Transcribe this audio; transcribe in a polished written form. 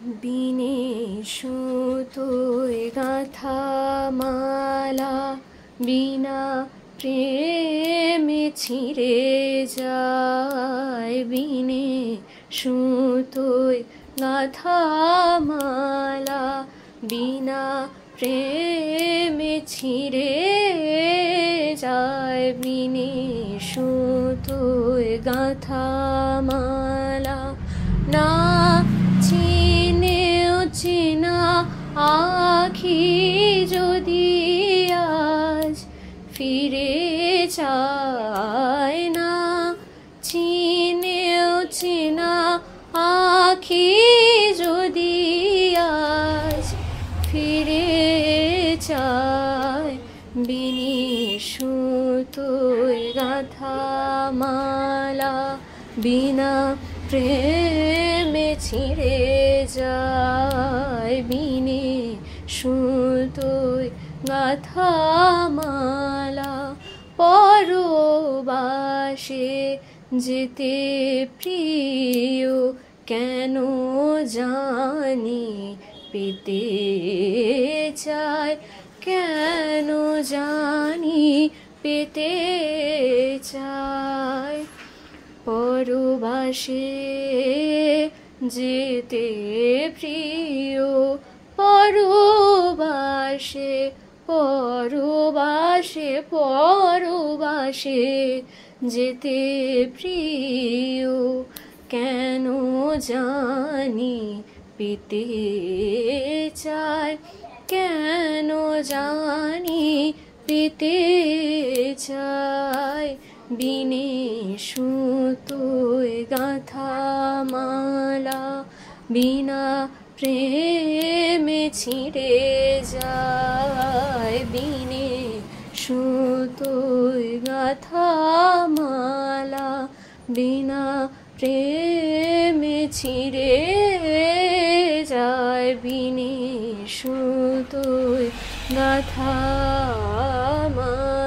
বিনে সুতোয় গাঁথা মালা বিনা প্রেমে ছিঁড়ে যায়। বিনে সুতোয় গাঁথা মালা বিনা প্রেমে ছিঁড়ে যায়। বিনে সুতোয় গাঁথা মালা না চিনেও চেনা আখি যদি আজ ফিরে চায়। না চিনেও চেনা আখি যদি আজ ফিরে চায়। বিনে সুতোয় গাঁথা মালা বিনা প্রেমে ছিঁড়ে যায়। বিনে সুতোয় গাঁথা মালা পরবাসে যেতে প্রিয় কেন জানি পেতে চায়। কেন জানি পেতে চায়। পরবাসে যেতে প্রিয় পরবাসে পরবাসে পরবাসে যেতে প্রিয় কেন জানি পেতে চায়। কেন জানি পেতে চায়। বিনে সুতোয় গাঁথা মালা বিনা প্রেমে ছিঁড়ে যায়। বিনে সুতোয় গাঁথা মালা বিনা প্রেমে ছিঁড়ে যায়। বিনে সুতোয় গাঁথা মালা।